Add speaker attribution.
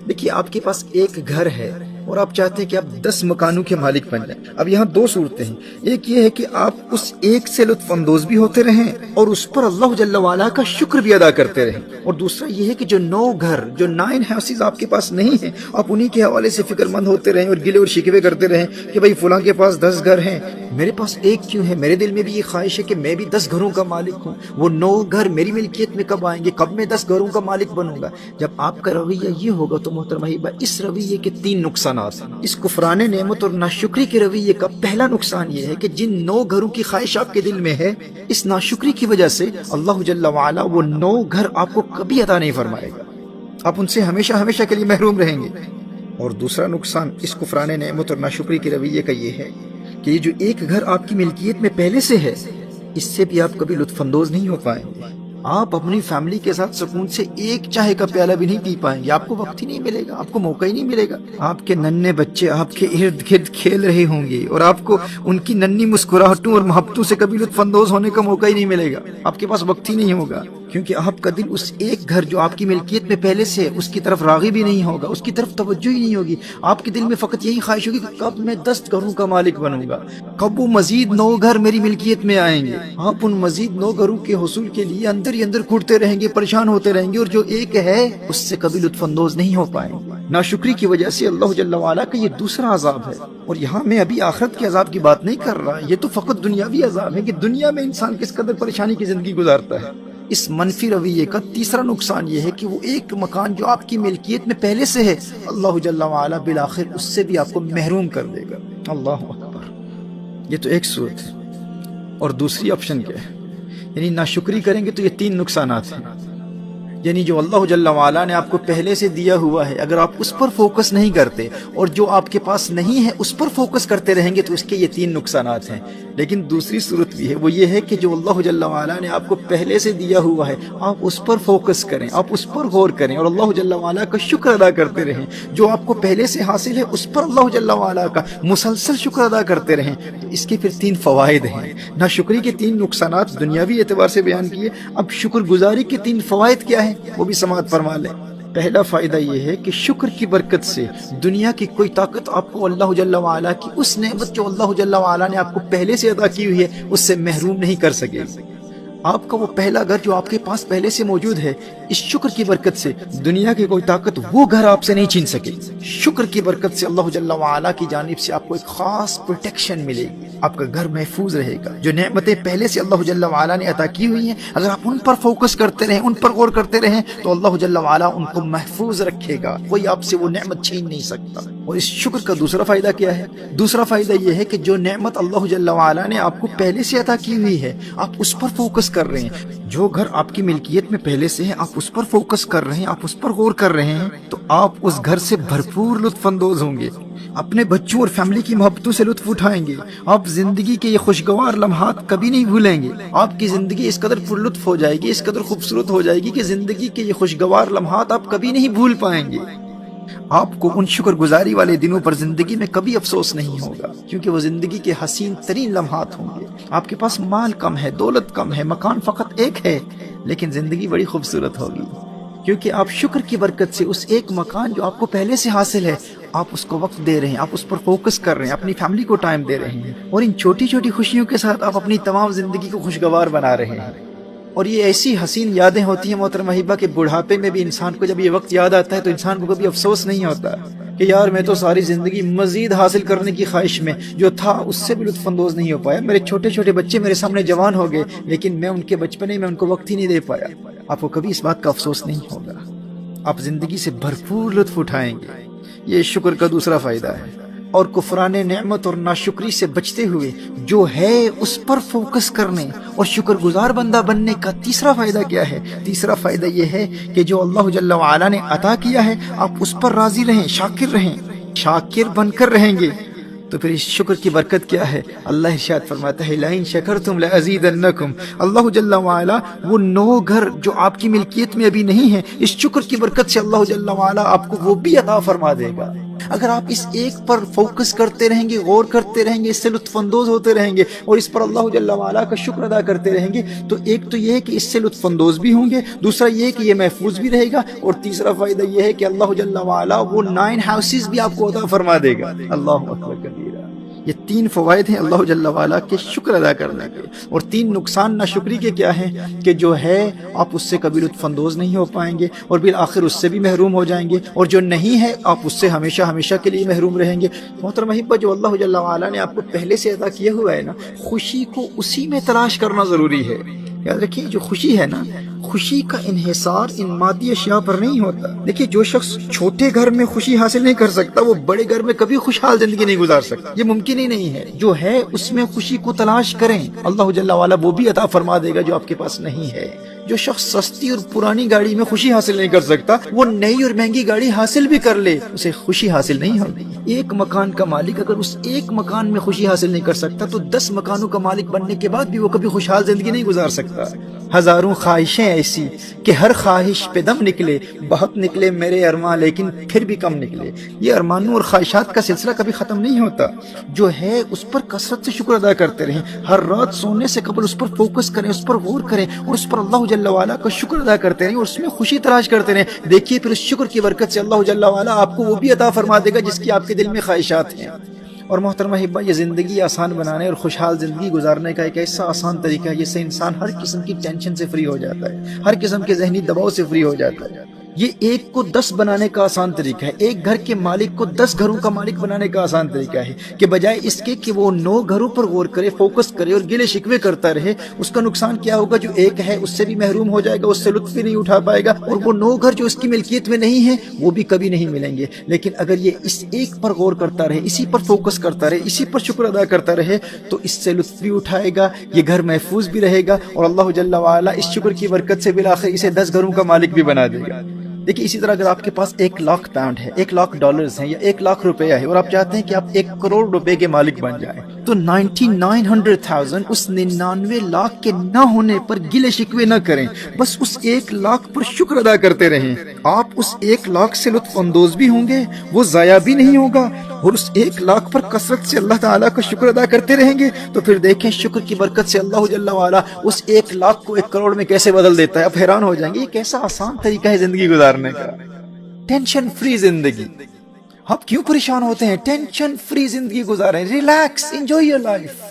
Speaker 1: دیکھیے آپ کے پاس ایک گھر ہے اور آپ چاہتے ہیں کہ آپ 10 مکانوں کے مالک بن جائیں۔ اب یہاں دو صورتیں ہیں، ایک یہ ہے کہ آپ اس ایک سے لطف اندوز بھی ہوتے رہیں اور اس پر اللہ جل وعلا کا شکر بھی ادا کرتے رہیں، اور دوسرا یہ ہے کہ جو 9 گھر، جو 9 ہاؤسز آپ کے پاس نہیں ہیں، آپ انہی کے حوالے سے فکر مند ہوتے رہیں اور گلے اور شکوے کرتے رہیں کہ بھائی فلاں کے پاس 10 گھر ہیں، میرے پاس ایک کیوں ہے؟ میرے دل میں بھی یہ خواہش ہے کہ میں بھی 10 گھروں کا مالک ہوں، وہ 9 گھر میری ملکیت میں کب آئیں گے، کب میں 10 گھروں کا مالک بنوں گا؟ جب آپ کا رویہ یہ ہوگا تو محترم حبیبہ، اس رویے کے 3 نقصانات ہیں۔ اس کفران نعمت اور ناشکری کے رویے کا پہلا نقصان یہ ہے کہ جن 9 گھروں کی خواہش آپ کے دل میں ہے، اس ناشکری کی وجہ سے اللہ جل وعلا وہ 9 گھر آپ کو کبھی عطا نہیں فرمائے گا، آپ ان سے ہمیشہ ہمیشہ کے لیے محروم رہیں گے۔ اور دوسرا نقصان اس کفران نعمت اور ناشکری کے رویے کا یہ ہے کہ یہ جو ایک گھر آپ کی ملکیت میں پہلے سے ہے، اس سے بھی آپ کبھی لطف اندوز نہیں ہو پائیں گے۔ آپ اپنی فیملی کے ساتھ سکون سے ایک چائے کا پیالہ بھی نہیں پی پائیں گے، آپ کو وقت ہی نہیں ملے گا، آپ کو موقع ہی نہیں ملے گا۔ آپ کے ننھے بچے آپ کے ارد گرد کھیل رہے ہوں گے اور آپ کو ان کی ننھی مسکراہٹوں اور محبتوں سے کبھی لطف اندوز ہونے کا موقع ہی نہیں ملے گا، آپ کے پاس وقت ہی نہیں ہوگا، کیونکہ آپ کا دل اس ایک گھر جو آپ کی ملکیت میں پہلے سے ہے اس کی طرف راغب ہی نہیں ہوگا، اس کی طرف توجہ ہی نہیں ہوگی۔ آپ کے دل میں فقط یہی خواہش ہوگی کہ کب میں 10 گھروں کا مالک بنوں گا، کب وہ مزید 9 گھر میری ملکیت میں آئیں گے۔ آپ ان مزید 9 گھروں کے حصول کے لیے اندر ہی اندر گھٹتے رہیں گے، پریشان ہوتے رہیں گے، اور جو ایک ہے اس سے کبھی لطف اندوز نہیں ہو پائیں گے۔ ناشکری کی وجہ سے اللہ جل وعلا کا یہ دوسرا عذاب ہے، اور یہاں میں ابھی آخرت کے عذاب کی بات نہیں کر رہا، یہ تو فقط دنیاوی عذاب ہے کہ دنیا میں انسان کس قدر پریشانی کی زندگی گزارتا ہے۔ اس منفی رویے کا تیسرا نقصان یہ ہے کہ وہ ایک مکان جو آپ کی ملکیت میں پہلے سے ہے، اللہ جل وعلا بالآخر اس سے بھی آپ کو محروم کر دے گا۔ اللہ اکبر۔ یہ تو ایک صورت ہے، اور دوسری آپشن کیا ہے؟ یعنی ناشکری کریں گے تو یہ 3 نقصانات ہیں، یعنی جو اللہ جل وعلا نے آپ کو پہلے سے دیا ہوا ہے، اگر آپ اس پر فوکس نہیں کرتے اور جو آپ کے پاس نہیں ہے اس پر فوکس کرتے رہیں گے تو اس کے یہ 3 نقصانات ہیں۔ لیکن دوسری صورت بھی ہے، وہ یہ ہے کہ جو اللہ جل وعلا نے آپ کو پہلے سے دیا ہوا ہے آپ اس پر فوکس کریں، آپ اس پر غور کریں اور اللہ جل وعلا کا شکر ادا کرتے رہیں۔ جو آپ کو پہلے سے حاصل ہے اس پر اللہ جل وعلا کا مسلسل شکر ادا کرتے رہیں۔ تو اس کے پھر 3 فوائد ہیں۔ ناشکری کے 3 نقصانات دنیاوی اعتبار سے بیان کیے، اب شکر گزاری کے 3 فوائد کیا ہیں وہ بھی سماعت فرما لیں۔ پہلا فائدہ یہ ہے کہ شکر کی برکت سے دنیا کی کوئی طاقت آپ کو اللہ جل وعلا کی اس نعمت جو اللہ جل وعلا نے آپ کو پہلے سے عطا کی ہوئی ہے اس سے محروم نہیں کر سکے گی۔ آپ کا وہ پہلا گھر جو آپ کے پاس پہلے سے موجود ہے، اس شکر کی برکت سے دنیا کی کوئی طاقت وہ گھر آپ سے نہیں چھین سکے۔ شکر کی برکت سے اللہ جل وعلا کی جانب سے آپ کو ایک خاص پروٹیکشن ملے گی، آپ کا گھر محفوظ رہے گا۔ جو نعمتیں پہلے سے اللہ جل وعلا نے عطا کی ہوئی ہیں، اگر آپ ان پر فوکس کرتے رہیں، ان پر غور کرتے رہیں تو اللہ جل وعلا ان کو محفوظ رکھے گا، کوئی آپ سے وہ نعمت چھین نہیں سکتا۔ اور اس شکر کا دوسرا فائدہ کیا ہے؟ دوسرا فائدہ یہ ہے کہ جو نعمت اللہ جل وعلا نے آپ کو پہلے سے عطا کی ہوئی ہے آپ اس پر فوکس کر رہے ہیں۔ جو گھر آپ کی ملکیت میں پہلے سے ہے آپ اس پر فوکس کر رہے ہیں، آپ اس پر غور کر رہے ہیں، تو آپ اس گھر سے بھرپور لطف اندوز ہوں گے، اپنے بچوں اور فیملی کی محبتوں سے لطف اٹھائیں گے، آپ زندگی کے یہ خوشگوار لمحات کبھی نہیں بھولیں گے۔ آپ کی زندگی اس قدر پر لطف ہو جائے گی، اس قدر خوبصورت ہو جائے گی کہ زندگی کے یہ خوشگوار لمحات آپ کبھی نہیں بھول پائیں گے۔ آپ کو ان شکر گزاری والے دنوں پر زندگی میں کبھی افسوس نہیں ہوگا، کیونکہ وہ زندگی کے حسین ترین لمحات ہوں گے۔ آپ کے پاس مال کم ہے، دولت کم ہے، مکان فقط ایک ہے، لیکن زندگی بڑی خوبصورت ہوگی، کیونکہ آپ شکر کی برکت سے اس ایک مکان جو آپ کو پہلے سے حاصل ہے آپ اس کو وقت دے رہے ہیں، آپ اس پر فوکس کر رہے ہیں، اپنی فیملی کو ٹائم دے رہے ہیں، اور ان چھوٹی چھوٹی خوشیوں کے ساتھ آپ اپنی تمام زندگی کو خوشگوار بنا رہے ہیں۔ اور یہ ایسی حسین یادیں ہوتی ہیں محترم حبیبہ کہ بڑھاپے میں بھی انسان کو جب یہ وقت یاد آتا ہے تو انسان کو کبھی افسوس نہیں ہوتا کہ یار میں تو ساری زندگی مزید حاصل کرنے کی خواہش میں جو تھا اس سے بھی لطف اندوز نہیں ہو پایا، میرے چھوٹے چھوٹے بچے میرے سامنے جوان ہو گئے لیکن میں ان کے بچپنے میں ان کو وقت ہی نہیں دے پایا۔ آپ کو کبھی اس بات کا افسوس نہیں ہوگا، آپ زندگی سے بھرپور لطف اٹھائیں گے۔ یہ شکر کا دوسرا فائدہ ہے۔ اور کفران نعمت اور ناشکری سے بچتے ہوئے جو ہے اس پر فوکس کرنے اور شکر گزار بندہ بننے کا تیسرا فائدہ کیا ہے؟ تیسرا فائدہ یہ ہے کہ جو اللہ جل وعلا نے عطا کیا ہے آپ اس پر راضی رہیں، شاکر رہیں، شاکر بن کر رہیں گے تو پھر اس شکر کی برکت کیا ہے؟ اللہ ارشاد فرماتا ہے لَئِن شَكَرْتُمْ لَأَزِيدَنَّكُمْ۔ اللہ جل وعلا وہ 9 گھر جو آپ کی ملکیت میں ابھی نہیں ہیں، اس شکر کی برکت سے اللہ جل وعلا آپ کو وہ بھی عطا فرما دے گا۔ اگر آپ اس ایک پر فوکس کرتے رہیں گے، غور کرتے رہیں گے، اس سے لطف اندوز ہوتے رہیں گے اور اس پر اللہ جل وعلا کا شکر ادا کرتے رہیں گے، تو ایک تو یہ ہے کہ اس سے لطف اندوز بھی ہوں گے، دوسرا یہ ہے کہ یہ محفوظ بھی رہے گا، اور تیسرا فائدہ یہ ہے کہ اللہ جل وعلا وہ 9 ہاؤسز بھی آپ کو عطا فرما دے گا۔ اللہ اکبر کبیرہ۔ یہ 3 فوائد ہیں اللہ جل وعلا کے شکر ادا کرنے کے، اور 3 نقصان ناشکری کے کیا ہیں کہ جو ہے آپ اس سے کبھی لطف اندوز نہیں ہو پائیں گے اور بالآخر اس سے بھی محروم ہو جائیں گے، اور جو نہیں ہے آپ اس سے ہمیشہ ہمیشہ کے لیے محروم رہیں گے۔ محترم احبہ، جو اللہ جل وعلا نے آپ کو پہلے سے عطا کیا ہوا ہے نا، خوشی کو اسی میں تلاش کرنا ضروری ہے۔ یاد رکھیے، جو خوشی ہے نا، خوشی کا انحصار ان مادی اشیاء پر نہیں ہوتا۔ دیکھیے، جو شخص چھوٹے گھر میں خوشی حاصل نہیں کر سکتا، وہ بڑے گھر میں کبھی خوشحال زندگی نہیں گزار سکتا، یہ ممکن ہی نہیں ہے۔ جو ہے اس میں خوشی کو تلاش کریں، اللہ جل وعلا وہ بھی عطا فرما دے گا جو آپ کے پاس نہیں ہے۔ جو شخص سستی اور پرانی گاڑی میں خوشی حاصل نہیں کر سکتا، وہ نئی اور مہنگی گاڑی حاصل بھی کر لے، اسے خوشی حاصل نہیں ہوگی۔ ایک مکان کا مالک اگر اس ایک مکان میں خوشی حاصل نہیں کر سکتا، تو 10 مکانوں کا مالک بننے کے بعد بھی وہ کبھی خوشحال زندگی نہیں گزار سکتا۔ ہزاروں خواہشیں ایسی کہ ہر خواہش پہ دم نکلے، بہت نکلے میرے ارماں لیکن پھر بھی کم نکلے۔ یہ ارمانوں اور خواہشات کا سلسلہ کبھی ختم نہیں ہوتا۔ جو ہے اس پر کثرت سے شکر ادا کرتے رہیں، ہر رات سونے سے قبل اس پر فوکس کریں، اس پر غور کریں اور اس پر اللہ جل وعلا کا شکر ادا کرتے رہیں اور اس میں خوشی تلاش کرتے رہیں۔ دیکھیے پھر اس شکر کی برکت سے اللہ جل وعلا آپ کو وہ بھی عطا فرما دے گا جس کی آپ کے دل میں خواہشات ہیں۔ اور محترمہ احبہ، یہ زندگی آسان بنانے اور خوشحال زندگی گزارنے کا ایک ایسا آسان طریقہ ہے جس سے انسان ہر قسم کی ٹینشن سے فری ہو جاتا ہے، ہر قسم کے ذہنی دباؤ سے فری ہو جاتا ہے۔ یہ 1 کو 10 بنانے کا آسان طریقہ ہے، ایک گھر کے مالک کو 10 گھروں کا مالک بنانے کا آسان طریقہ ہے، کہ بجائے اس کے کہ وہ 9 گھروں پر غور کرے، فوکس کرے اور گلے شکوے کرتا رہے، اس کا نقصان کیا ہوگا؟ جو ایک ہے اس سے بھی محروم ہو جائے گا، اس سے لطف بھی نہیں اٹھا پائے گا، اور وہ 9 گھر جو اس کی ملکیت میں نہیں ہیں وہ بھی کبھی نہیں ملیں گے۔ لیکن اگر یہ اس ایک پر غور کرتا رہے، اسی پر فوکس کرتا رہے، اسی پر شکر ادا کرتا رہے، تو اس سے لطف بھی اٹھائے گا، یہ گھر محفوظ بھی رہے گا، اور اللہ جل وعلا اس شکر کی برکت سے بالآخر اسے 10 گھروں کا مالک بھی بنا دے گا۔ دیکھیے، اسی طرح اگر آپ کے پاس 1 لاکھ پاؤنڈ ہے، 1 لاکھ ڈالرز ہیں، یا 1 لاکھ روپیہ ہے، اور آپ چاہتے ہیں کہ آپ 1 کروڑ روپے کے مالک بن جائیں، تو 99,100,000 اس 99 لاکھ کے نہ ہونے پر گلے شکوے نہ کریں، بس اس 1 لاکھ پر شکر ادا کرتے رہیں۔ آپ اس 1 لاکھ سے لطف اندوز بھی ہوں گے، وہ ضائع بھی نہیں ہوگا، اور اس 1 لاکھ پر کثرت سے اللہ تعالیٰ کا شکر ادا کرتے رہیں گے، تو پھر دیکھیں شکر کی برکت سے اللہ جل وعلا اس 1 لاکھ کو 1 کروڑ میں کیسے بدل دیتا ہے۔ آپ حیران ہو جائیں گے، یہ کیسا آسان طریقہ ہے زندگی گزارنے کا، ٹینشن فری زندگی۔ آپ کیوں پریشان ہوتے ہیں؟ ٹینشن فری زندگی گزاریں، ریلیکس، انجوائے یور لائف۔